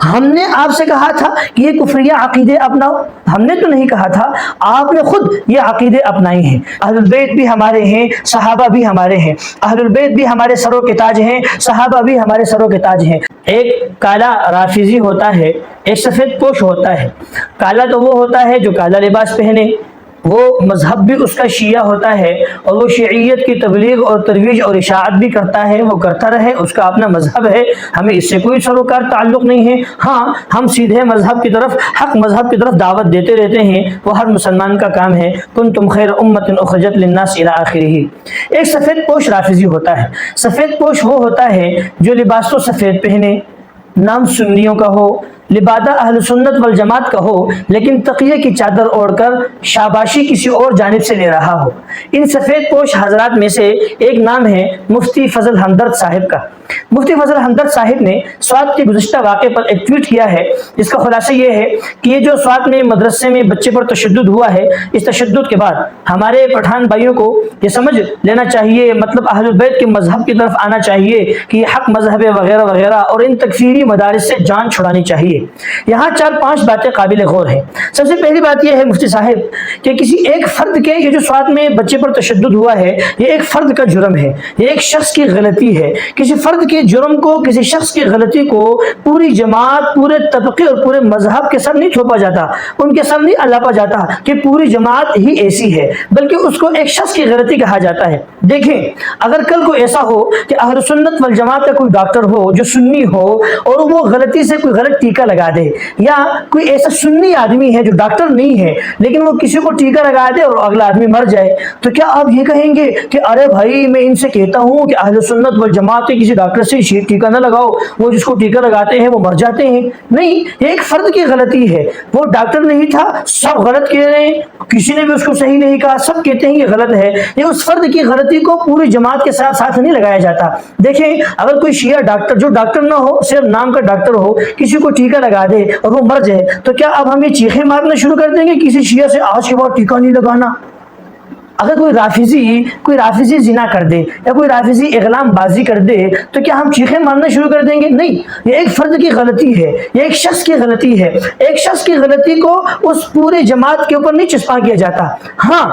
ہم نے آپ سے کہا تھا کہ یہ کفریہ عقیدے اپناؤ؟ ہم نے تو نہیں کہا تھا، آپ نے خود یہ عقیدے اپنائے ہیں۔ اہل البیت بھی ہمارے ہیں، صحابہ بھی ہمارے ہیں، اہل البیت بھی ہمارے سروں کے تاج ہیں، صحابہ بھی ہمارے سروں کے تاج ہیں۔ ایک کالا رافضی ہوتا ہے، ایک سفید پوش ہوتا ہے۔ کالا تو وہ ہوتا ہے جو کالا لباس پہنے، وہ مذہب بھی اس کا شیعہ ہوتا ہے، اور وہ شیعیت کی تبلیغ اور ترویج اور اشاعت بھی کرتا ہے، وہ کرتا رہے، اس کا اپنا مذہب ہے، ہمیں اس سے کوئی سروکار تعلق نہیں ہے۔ ہاں، ہم سیدھے مذہب کی طرف، حق مذہب کی طرف دعوت دیتے رہتے ہیں، وہ ہر مسلمان کا کام ہے۔ کنتم خیر امۃ اخرجت للناس الی آخرہ۔ ایک سفید پوش رافضی ہوتا ہے۔ سفید پوش وہ ہوتا ہے جو لباس تو سفید پہنے، نام سنیوں کا ہو، لبادہ اہل سنت والجماعت کا ہو، لیکن تقیہ کی چادر اوڑھ کر شاباشی کسی اور جانب سے لے رہا ہو۔ ان سفید پوش حضرات میں سے ایک نام ہے مفتی فضل ہمدرد صاحب کا۔ مفتی فضل ہمدرد صاحب نے سوات کے گزشتہ واقعے پر ایک ٹویٹ کیا ہے، جس کا خلاصہ یہ ہے کہ یہ جو سوات میں مدرسے میں بچے پر تشدد ہوا ہے، اس تشدد کے بعد ہمارے پٹھان بھائیوں کو یہ سمجھ لینا چاہیے، مطلب اہل البیت کے مذہب کی طرف آنا چاہیے کہ یہ حق مذہب ہے وغیرہ وغیرہ، اور ان تکفیری مدارس سے جان چھڑانی چاہیے۔ یہاں 4-5 باتیں قابل غور ہیں۔ سب سے پہلی بات یہ ہے مفتی صاحب کہ کسی ایک فرد کے، یہ جو سوات میں بچے پر تشدد ہوا ہے، یہ ایک فرد کا جرم ہے، یہ ایک شخص کی غلطی ہے۔ کسی فرد کے جرم کو، کسی شخص کی غلطی کو پوری جماعت، پورے طبقے اور پورے مذہب کے سر نہیں تھوپا جاتا، ان کے سر نہیں الاپا جاتا کہ پوری جماعت ہی ایسی ہے، بلکہ اس کو ایک شخص کی غلطی کہا جاتا ہے۔ دیکھیں، اگر کل کو ایسا ہو کہ اہل سنت والجماعت کا کوئی ڈاکٹر ہو جو سنی ہو، اور وہ غلطی سے کوئی غلط ٹیکہ لگا دے، یا کوئی ایسا سنی آدمی ہے جو ڈاکٹر نہیں ہے لیکن وہ کسی کو ٹیکہ لگا دے اور اگلا آدمی مر جائے، تو کیا آپ یہ کہیں گے کہ ارے بھائی میں ان سے کہتا ہوں کہ اہل سنت والجماعت کے کسی ڈاکٹر سے ٹیکہ نہ لگاؤ، وہ جس کو ٹیکہ لگاتے ہیں وہ مر جاتے ہیں؟ نہیں، یہ ایک فرد کی غلطی ہے، وہ ڈاکٹر نہیں تھا، سب غلط کہہ رہے ہیں، کسی نے بھی اس کو صحیح نہیں کہا، سب کہتے ہیں یہ غلط ہے۔ یہ اس فرد کی غلطی کو پوری جماعت کے ساتھ نہیں لگایا جاتا۔ دیکھیں، اگر کوئی شیعہ ڈاکٹر جو ڈاکٹر نہ ہو، صرف نام کا ڈاکٹر ہو، کسی کو ٹیکہ لگا دے اور وہ مر جائے، تو کیا اب ہم یہ چیخیں مارنا شروع کر دیں گے کسی شیعہ سے آج کے بعد ٹیکہ نہیں لگانا؟ اگر کوئی رافضی زنا کر دے یا کوئی رافضی اغلام بازی کر دے تو کیا ہم چیخیں مارنا شروع کر دیں گے؟ نہیں، یہ ایک فرد کی غلطی ہے، یہ ایک شخص کی غلطی ہے۔ ایک شخص کی غلطی کو اس پورے جماعت کے اوپر نہیں چسپاں کیا جاتا۔ ہاں،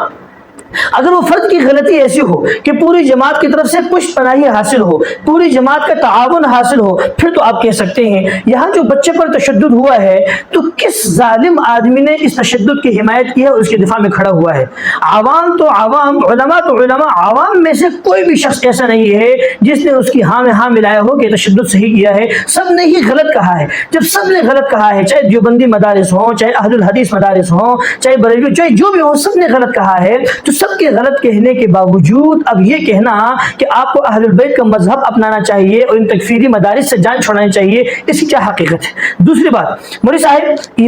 اگر وہ فرد کی غلطی ایسی ہو کہ پوری جماعت کی طرف سے پشت پناہی حاصل ہو، پوری جماعت کا تعاون حاصل ہو، پھر تو آپ کہہ سکتے ہیں یہاں جو بچے پر تشدد ہوا ہے تو کس ظالم آدمی نے اس تشدد کی حمایت کی ہے اور اس کے دفاع میں کھڑا ہوا ہے؟ عوام تو عوام، علماء تو علماء، عوام میں سے کوئی بھی شخص ایسا نہیں ہے جس نے اس کی ہاں میں ہاں ملایا ہو کہ تشدد صحیح کیا ہے۔ سب نے ہی غلط کہا ہے۔ جب سب نے غلط کہا ہے، چاہے دیوبندی مدارس ہوں، چاہے اہل الحدیث مدارس ہوں، چاہے بریلوی، چاہے جو بھی ہو، سب نے غلط کہا ہے، تو سب کے غلط کہنے کے باوجود اب یہ کہنا کہ آپ کو اہل البیت کا مذہب اپنانا چاہیے اور ان تکفیری مدارس سے جان چھوڑانی چاہیے، اس کی کیا حقیقت ہے؟ دوسری بات، مولوی صاحب،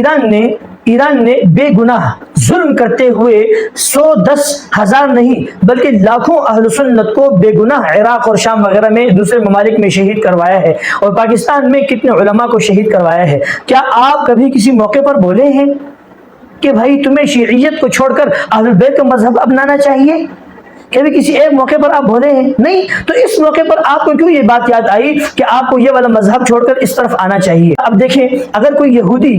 ایران نے بے گناہ ظلم کرتے ہوئے 110,000 نہیں بلکہ لاکھوں اہل سنت کو بے گناہ عراق اور شام وغیرہ میں، دوسرے ممالک میں شہید کروایا ہے، اور پاکستان میں کتنے علماء کو شہید کروایا ہے۔ کیا آپ کبھی کسی موقع پر بولے ہیں کہ بھائی تمہیں شیعیت کو چھوڑ کر اہل البیت کا مذہب اپنانا چاہیے؟ کبھی کسی ایک موقع پر آپ بولے ہیں؟ نہیں۔ تو اس موقع پر آپ کو کیوں یہ بات یاد آئی کہ آپ کو یہ والا مذہب چھوڑ کر اس طرف آنا چاہیے؟ اب دیکھیں، اگر کوئی یہودی،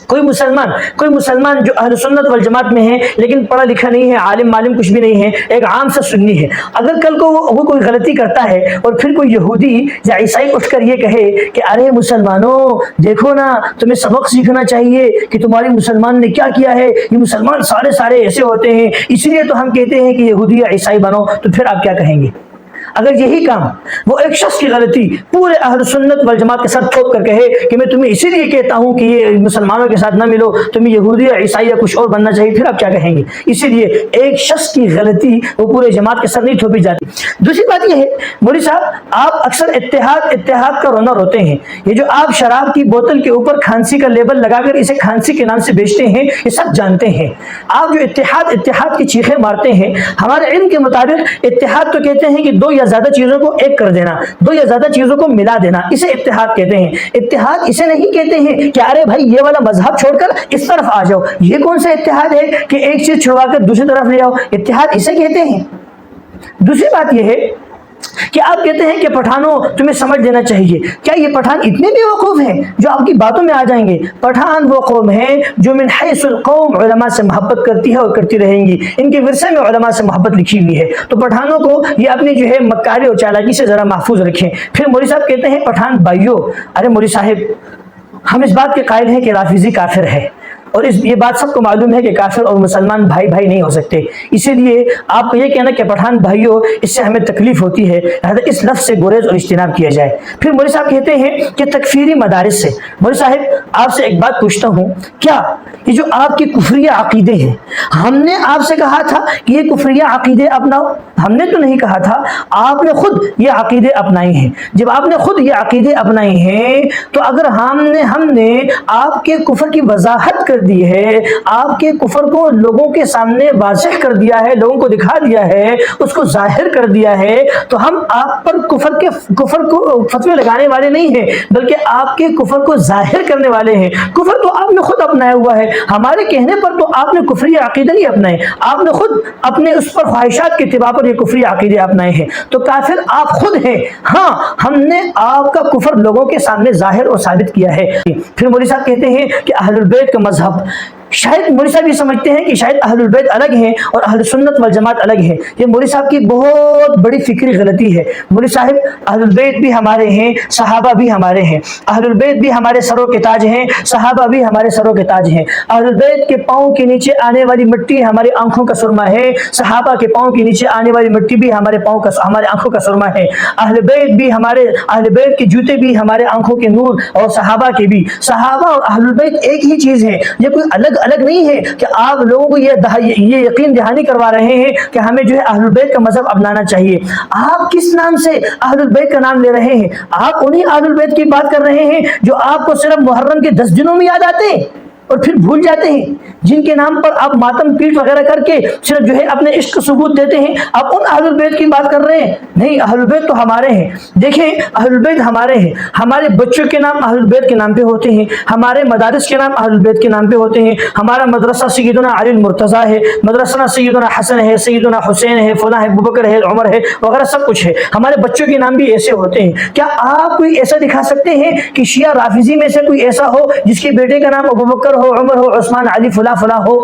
کوئی مسلمان جو اہل سنت والجماعت میں ہے لیکن پڑھا لکھا نہیں ہے، عالم معلم کچھ بھی نہیں ہے، ایک عام سا سنی ہے، اگر کل کو وہ کوئی غلطی کرتا ہے اور پھر کوئی یہودی یا عیسائی اٹھ کر یہ کہے کہ ارے مسلمانوں دیکھو نا، تمہیں سبق سیکھنا چاہیے کہ تمہاری مسلمان نے کیا کیا ہے، یہ مسلمان سارے ایسے ہوتے ہیں، اس لیے تو ہم کہتے ہیں کہ یہودی یا عیسائی بنو، تو پھر آپ کیا کہیں گے؟ اگر یہی کام وہ ایک شخص کی غلطی پورے اہل سنت والجماعت کے ساتھ تھوپ کر کہے کہ میں تمہیں اسی لیے کہتا ہوں کہ یہ مسلمانوں کے ساتھ نہ ملو، تمہیں یہودی یا عیسائی یا کچھ اور بننا چاہیے، پھر آپ کیا کہیں گے؟ اسی لیے ایک شخص کی غلطی وہ پورے جماعت کے ساتھ نہیں تھوپی جاتی۔ دوسری بات یہ ہے مولوی صاحب، آپ اکثر اتحاد کا رونا روتے ہیں۔ یہ جو آپ شراب کی بوتل کے اوپر کھانسی کا لیبل لگا کر اسے کھانسی کے نام سے بیچتے ہیں، یہ سب جانتے ہیں۔ آپ جو اتحاد کی چیخیں مارتے ہیں، ہمارے علم کے مطابق اتحاد تو کہتے ہیں کہ دو یا زیادہ چیزوں کو ایک کر دینا، دو یا زیادہ چیزوں کو ملا دینا، اسے اتحاد کہتے ہیں۔ اتحاد اسے نہیں کہتے ہیں کہ ارے بھائی یہ والا مذہب چھوڑ کر اس طرف آ جاؤ، یہ کون سا اتحاد ہے کہ ایک چیز چھڑوا کر دوسری طرف لے آؤ؟ اتحاد اسے کہتے ہیں۔ دوسری بات یہ ہے کہ آپ کہتے ہیں کہ پٹھانوں تمہیں سمجھ لینا چاہیے. کیا یہ پٹھان اتنے بیوقوف ہیں جو آپ کی باتوں میں آ جائیں گے؟ پٹھان وہ قوم ہے جو من حیث القوم علماء سے محبت کرتی ہے اور کرتی رہیں گی. ان کے ورثے میں علماء سے محبت لکھی ہوئی ہے. تو پٹھانوں کو یہ اپنی جو ہے مکاری اور چالاکی سے ذرا محفوظ رکھیں. پھر مولوی صاحب کہتے ہیں پٹھان بھائیوں، ارے مولوی صاحب ہم اس بات کے قائل ہیں کہ رافضی کافر ہے، اور یہ بات سب کو معلوم ہے کہ کافر اور مسلمان بھائی بھائی نہیں ہو سکتے. اسی لیے آپ کو یہ کہنا کہ پٹھان بھائیوں اس سے ہمیں تکلیف ہوتی ہے، لہذا اس لفظ سے گریز اور اجتناب کیا جائے. پھر مولوی صاحب کہتے ہیں کہ تکفیری مدارس سے. مولوی صاحب آپ سے ایک بات پوچھتا ہوں، کیا یہ جو آپ کے کفریہ عقیدے ہیں، ہم نے آپ سے کہا تھا کہ یہ کفریہ عقیدے اپناؤ؟ ہم نے تو نہیں کہا تھا، آپ نے خود یہ عقیدے اپنائے ہیں. جب آپ نے خود یہ عقیدے اپنائے ہیں تو اگر ہم نے آپ کے کفر کی وضاحت کر دی ہے، آپ کے کفر کو لوگوں کے سامنے واضح کر دیا ہے، لوگوں کو دکھا دیا ہے، اس کو ظاہر کر دیا ہے، تو ہم آپ پر کفر کو فتوے لگانے والے نہیں ہیں، بلکہ آپ کے کفر کو ظاہر کرنے والے ہیں. کفر تو آپ نے خود اپنایا ہوا ہے، ہمارے کہنے پر تو آپ نے کفری عقیدے نہیں اپنائے، آپ نے خود اپنے اس پر خواہشات کے اتباع پر یہ کفری عقیدے اپنائے ہیں. تو کافر آپ خود ہیں. ہاں ہم نے آپ کا کفر لوگوں کے سامنے ظاہر اور ثابت کیا ہے. پھر مولوی صاحب کہتے ہیں کہ اہل البیت کا مذہب، شاید مولوی صاحب یہ سمجھتے ہیں کہ شاید اہل البیت الگ ہیں اور اہل سنت والجماعت الگ ہیں. یہ مولوی صاحب کی بہت بڑی فکری غلطی ہے. مولوی صاحب اہل البیت بھی ہمارے ہیں، صحابہ بھی ہمارے ہیں. اہل البیت بھی ہمارے سروں کے تاج ہیں، صحابہ بھی ہمارے سروں کے تاج ہیں. اہل البیت کے پاؤں کے نیچے آنے والی مٹی ہماری آنکھوں کا سرما ہے، صحابہ کے پاؤں کے نیچے آنے والی مٹی بھی ہمارے آنکھوں کا سرما ہے. اہل بیت کے جوتے بھی ہمارے آنکھوں کے نور، اور صحابہ کے بھی. صحابہ اور اہل البیت ایک ہی چیز ہے، یہ کوئی الگ نہیں ہے کہ آپ لوگوں کو یہ یقین دہانی کروا رہے ہیں کہ ہمیں جو ہے اہل البیت کا مذہب اپنانا چاہیے. آپ کس نام سے اہل البیت کا نام لے رہے ہیں؟ آپ انہی اہل البیت کی بات کر رہے ہیں جو آپ کو صرف محرم کے 10 دنوں میں یاد آتے ہیں اور پھر بھول جاتے ہیں، جن کے نام پر آپ ماتم پیٹ وغیرہ کر کے صرف جو ہے اپنے عشق ثبوت دیتے ہیں. آپ ان اہل البیت کی بات کر رہے ہیں؟ نہیں، اہل البیت تو ہمارے ہیں. دیکھیں اہل البیت ہمارے ہیں، ہمارے بچوں کے نام اہل البیت کے نام پہ ہوتے ہیں، ہمارے مدارس کے نام اہل البیت کے نام پہ ہوتے ہیں. ہمارا مدرسہ سیدنا علی المرتضیٰ ہے، مدرسہ سیدنا حسن ہے، سیدنا حسین ہے، فلاں ہے، ابوبکر ہے، عمر ہے وغیرہ سب کچھ ہے. ہمارے بچوں کے نام بھی ایسے ہوتے ہیں. کیا آپ کوئی ایسا دکھا سکتے ہیں کہ شیعہ رافضی میں سے کوئی ایسا ہو جس کے بیٹے کا نام ابوبکر ہو، عمر ہو، عثمان، علی، فلاں ہو؟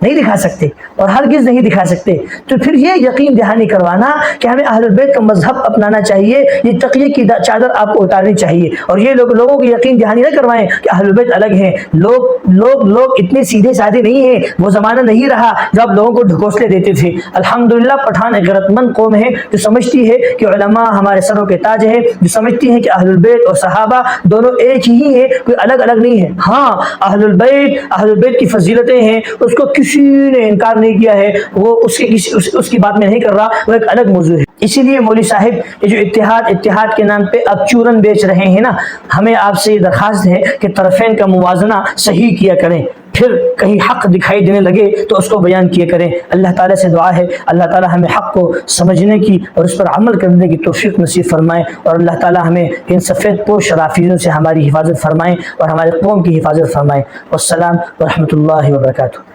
نہیں دکھا سکتے، اور ہرگز نہیں دکھا سکتے. تو پھر یہ یقین دہانی کروانا کہ ہمیں اہل البیت کا مذہب اپنانا چاہیے، یہ تقیہ کی چادر آپ کو اتارنی چاہیے. اور یہ لوگوں کو یقین دہانی نہ کروائیں کہ اہل البیت الگ ہیں. لوگ اتنے سیدھے سادے نہیں ہیں. وہ زمانہ نہیں رہا جب لوگوں کو ڈھکوسلے دیتے تھے. الحمدللہ پٹھان ایک غیرت مند قوم ہے جو سمجھتی ہے کہ علماء ہمارے سروں کے تاج ہیں، جو سمجھتی ہیں کہ اہل البیت اور صحابہ دونوں ایک ہی ہیں، کوئی الگ نہیں ہے. ہاں اہل البیت کی فضیلتیں ہیں، اس کو کسی نے انکار نہیں کیا ہے، وہ اس کی بات میں نہیں کر رہا، وہ ایک الگ موضوع ہے. اسی لیے مولوی صاحب یہ جو اتحاد کے نام پہ اب چورن بیچ رہے ہیں نا، ہمیں آپ سے یہ درخواست ہے کہ طرفین کا موازنہ صحیح کیا کریں. پھر کہیں حق دکھائی دینے لگے تو اس کو بیان کیا کریں. اللہ تعالیٰ سے دعا ہے اللہ تعالیٰ ہمیں حق کو سمجھنے کی اور اس پر عمل کرنے کی توفیق نصیب فرمائے، اور اللہ تعالیٰ ہمیں ان سفید پوش رافضیوں سے ہماری حفاظت فرمائیں اور ہمارے قوم کی حفاظت فرمائیں. والسلام ورحمۃ اللہ وبرکاتہ.